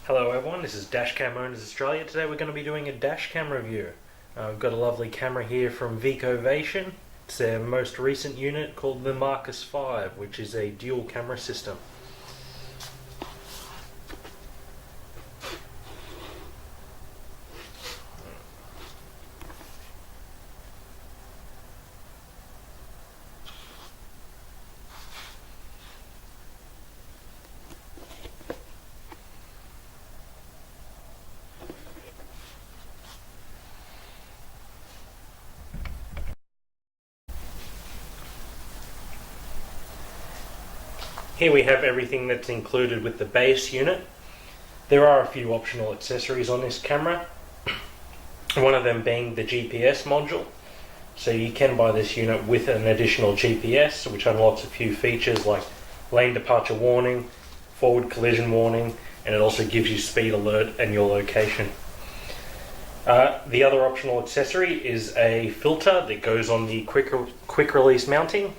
Hello everyone, this is Dashcam Owners Australia. Today we're going to be doing a dashcam review. We've got a lovely camera here from Vico Vation. It's their most recent unit called the Marcus 5, which is a dual camera system. Here we have everything that's included with the base unit. There are a few optional accessories on this camera, one of them being the GPS module. So you can buy this unit with an additional GPS, which unlocks a few features like lane departure warning, forward collision warning, and it also gives you speed alert and your location. The other optional accessory is a filter that goes on the quick release mounting.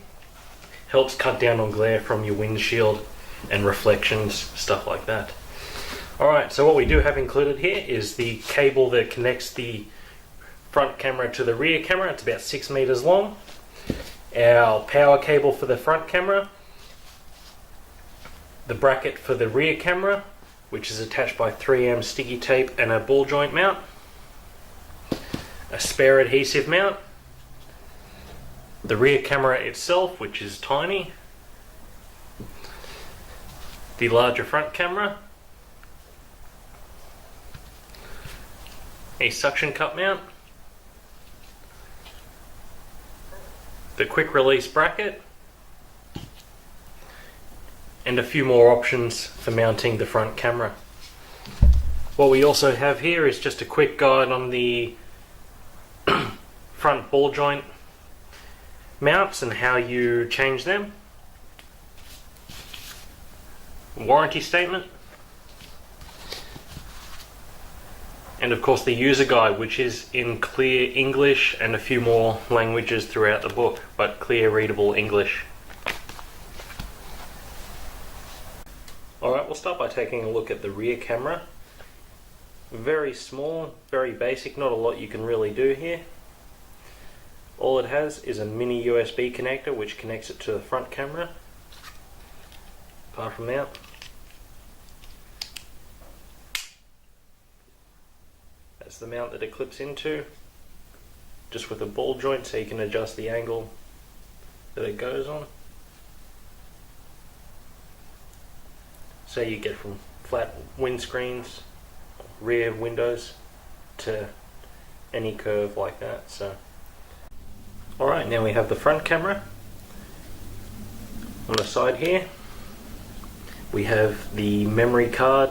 Helps cut down on glare from your windshield and reflections, stuff like that. Alright, so what we do have included here is the cable that connects the front camera to the rear camera. It's about 6 meters long. Our power cable for the front camera. The bracket for the rear camera, which is attached by 3M sticky tape and a ball joint mount. A spare adhesive mount. The rear camera itself, which is tiny. The larger front camera. A suction cup mount. The quick release bracket. And a few more options for mounting the front camera. What we also have here is just a quick guide on the front ball joint mounts and how you change them. Warranty statement. And of course the user guide, which is in clear English and a few more languages throughout the book, but clear readable English. Alright, we'll start by taking a look at the rear camera. Very small, very basic, not a lot you can really do here. All it has is a mini USB connector which connects it to the front camera. Apart from that, that's the mount that it clips into, just with a ball joint so you can adjust the angle that it goes on. So you get from flat windscreens, rear windows, to any curve like that. So. Alright, now we have the front camera. On the side here, we have the memory card.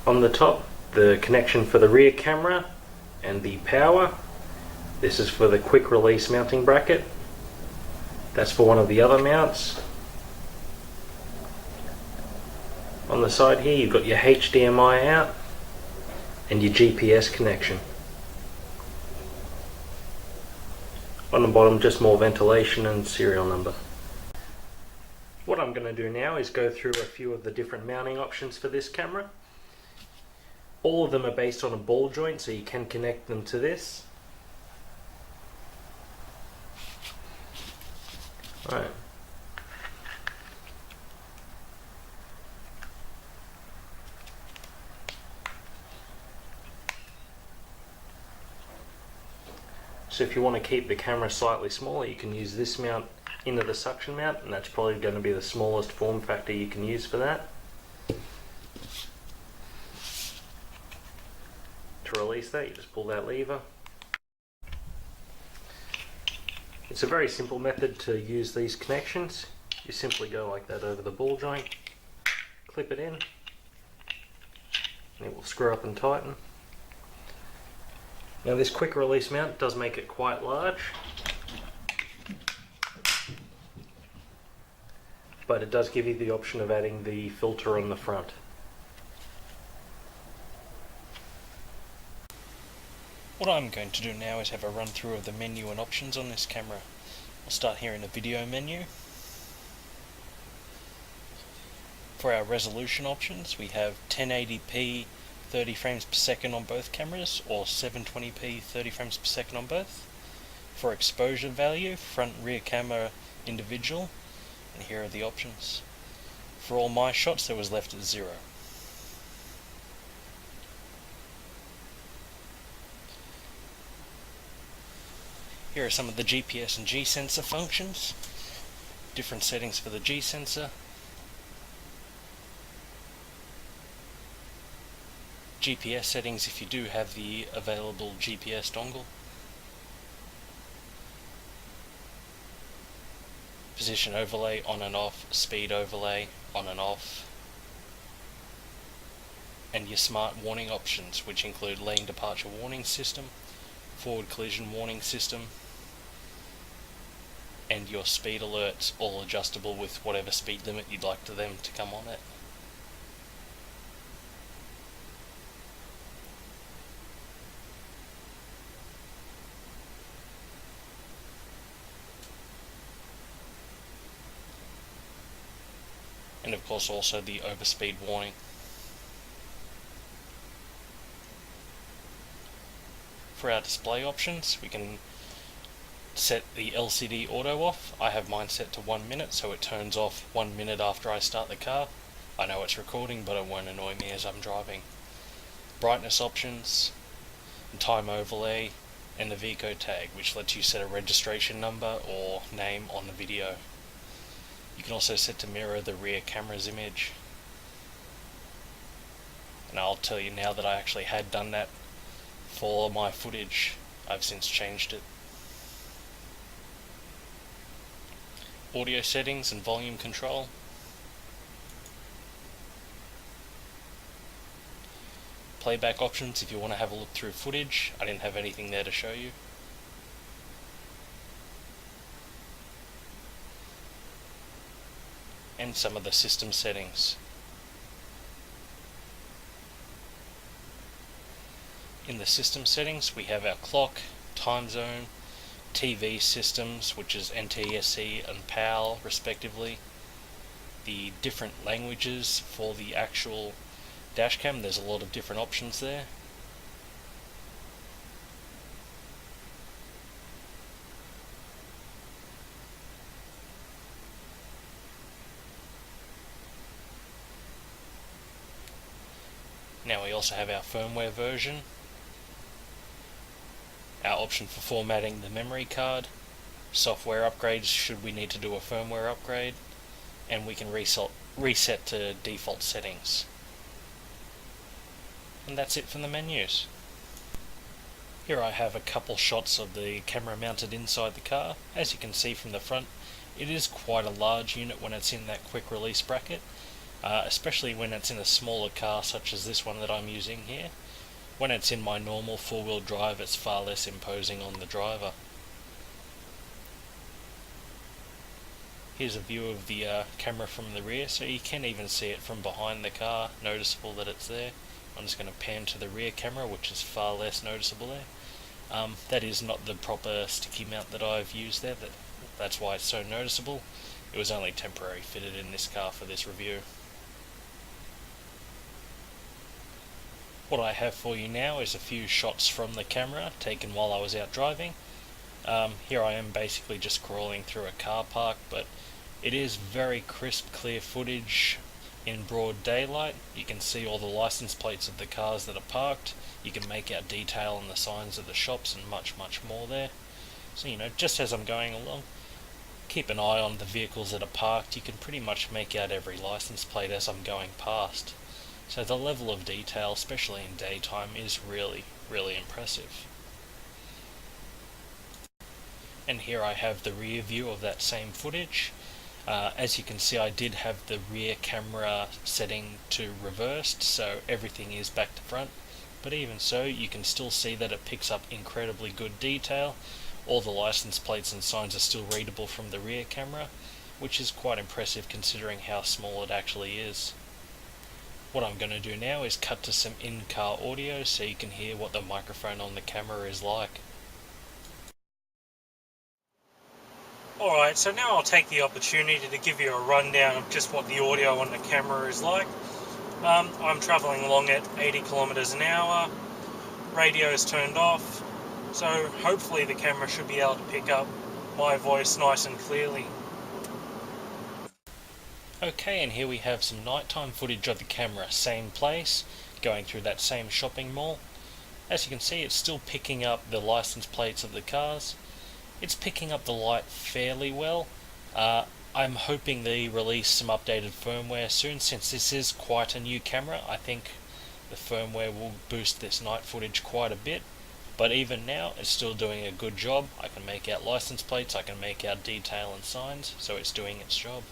On the top, the connection for the rear camera and the power. This is for the quick release mounting bracket. That's for one of the other mounts. On the side here, you've got your HDMI out and your GPS connection. On the bottom, just more ventilation and serial number. What I'm going to do now is go through a few of the different mounting options for this camera. All of them are based on a ball joint, so you can connect them to this. Alright. So if you want to keep the camera slightly smaller, you can use this mount into the suction mount, and that's probably going to be the smallest form factor you can use for that. To release that, you just pull that lever. It's a very simple method to use these connections. You simply go like that over the ball joint, clip it in, and it will screw up and tighten. Now this quick release mount does make it quite large, but it does give you the option of adding the filter on the front. What I'm going to do now is have a run through of the menu and options on this camera. I'll start here in the video menu. For our resolution options, we have 1080p 30 frames per second on both cameras, or 720p 30 frames per second on both. For exposure value, front and rear camera individual, and here are the options. For all my shots, there was left at 0. Here are some of the GPS and G sensor functions. Different settings for the G sensor. GPS settings if you do have the available GPS dongle. Position overlay on and off, speed overlay on and off. And your smart warning options, which include lane departure warning system, forward collision warning system, and your speed alerts, all adjustable with whatever speed limit you'd like them to come on it. And of course also the overspeed warning. For our display options, we can set the LCD auto off. I have mine set to 1 minute, so it turns off 1 minute after I start the car. I know it's recording, but it won't annoy me as I'm driving. Brightness options, time overlay, and the Vico tag, which lets you set a registration number or name on the video. You can also set to mirror the rear camera's image. And I'll tell you now that I actually had done that for my footage. I've since changed it. Audio settings and volume control. Playback options if you want to have a look through footage. I didn't have anything there to show you. And some of the system settings. In the system settings, we have our clock, time zone, TV systems, which is NTSC and PAL respectively, the different languages for the actual dashcam. There's a lot of different options there. Now we also have our firmware version, our option for formatting the memory card, software upgrades should we need to do a firmware upgrade, and we can reset to default settings. And that's it from the menus. Here I have a couple shots of the camera mounted inside the car. As you can see from the front, it is quite a large unit when it's in that quick release bracket. Especially when it's in a smaller car such as this one that I'm using here. When it's in my normal four-wheel drive, it's far less imposing on the driver. Here's a view of the camera from the rear, so you can even see it from behind the car, noticeable that it's there. I'm just going to pan to the rear camera, which is far less noticeable there. That is not the proper sticky mount that I've used there, that's why it's so noticeable. It was only temporarily fitted in this car for this review. What I have for you now is a few shots from the camera taken while I was out driving. Here I am basically just crawling through a car park, but it is very crisp, clear footage in broad daylight. You can see all the license plates of the cars that are parked. You can make out detail on the signs of the shops and much more there. So just as I'm going along, keep an eye on the vehicles that are parked. You can pretty much make out every license plate as I'm going past. So the level of detail, especially in daytime, is really impressive. And here I have the rear view of that same footage. As you can see, I did have the rear camera setting to reversed, so everything is back to front. But even so, you can still see that it picks up incredibly good detail. All the license plates and signs are still readable from the rear camera, which is quite impressive considering how small it actually is. What I'm going to do now is cut to some in-car audio so you can hear what the microphone on the camera is like. Alright, so now I'll take the opportunity to give you a rundown of just what the audio on the camera is like. I'm travelling along at 80 kilometers an hour, radio is turned off, so hopefully the camera should be able to pick up my voice nice and clearly. Okay, and here we have some nighttime footage of the camera, same place, going through that same shopping mall. As you can see, it's still picking up the license plates of the cars. It's picking up the light fairly well. I'm hoping they release some updated firmware soon, since this is quite a new camera. I think the firmware will boost this night footage quite a bit, but even now it's still doing a good job. I can make out license plates, I can make out detail and signs, so it's doing its job.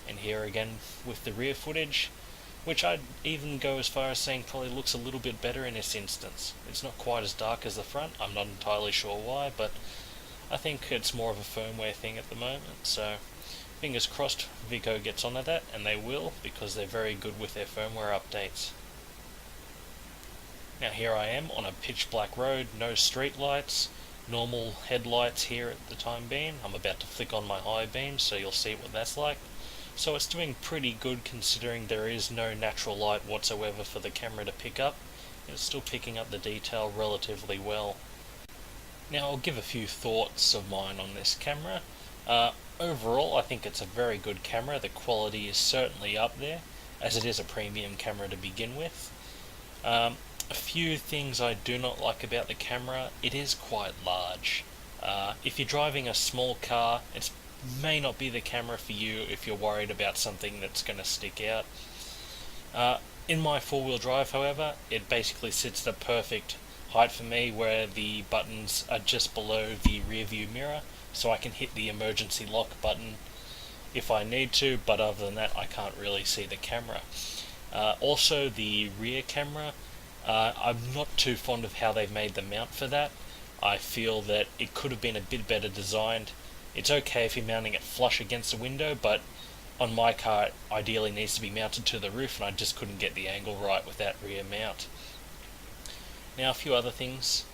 And here again with the rear footage, which I'd even go as far as saying probably looks a little bit better in this instance. It's not quite as dark as the front, I'm not entirely sure why, but I think it's more of a firmware thing at the moment, so fingers crossed Vico gets onto that, and they will, because they're very good with their firmware updates. Now here I am on a pitch black road, no street lights, normal headlights here at the time being. I'm about to flick on my high beams, so you'll see what that's like. So it's doing pretty good considering there is no natural light whatsoever for the camera to pick up. It's still picking up the detail relatively well. Now I'll give a few thoughts of mine on this camera. Overall, I think it's a very good camera. The quality is certainly up there, as it is a premium camera to begin with. A few things I do not like about the camera: it is quite large. If you're driving a small car, it may not be the camera for you if you're worried about something that's going to stick out. In my four-wheel drive, however, it basically sits the perfect height for me, where the buttons are just below the rear view mirror, so I can hit the emergency lock button if I need to, but other than that I can't really see the camera. Also the rear camera, I'm not too fond of how they've made the mount for that. I feel that it could have been a bit better designed. It's okay if you're mounting it flush against the window, but on my car it ideally needs to be mounted to the roof, and I just couldn't get the angle right with that rear mount. Now a few other things.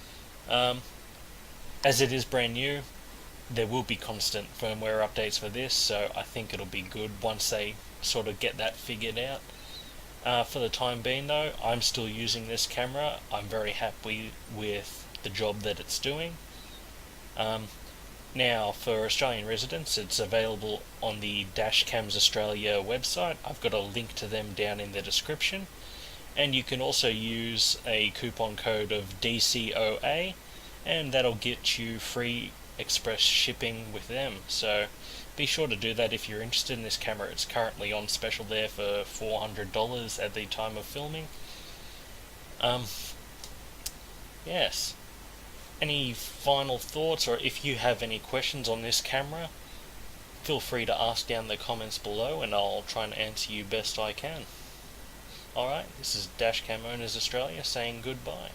As it is brand new, there will be constant firmware updates for this, so I think it'll be good once they sort of get that figured out. For the time being though, I'm still using this camera. I'm very happy with the job that it's doing. Now for Australian residents, it's available on the Dashcams Australia website. I've got a link to them down in the description. And you can also use a coupon code of DCOA, and that'll get you free express shipping with them. So be sure to do that if you're interested in this camera. It's currently on special there for $400 at the time of filming. Yes. Any final thoughts, or if you have any questions on this camera, feel free to ask down in the comments below, and I'll try and answer you best I can. Alright, this is Dashcam Owners Australia saying goodbye.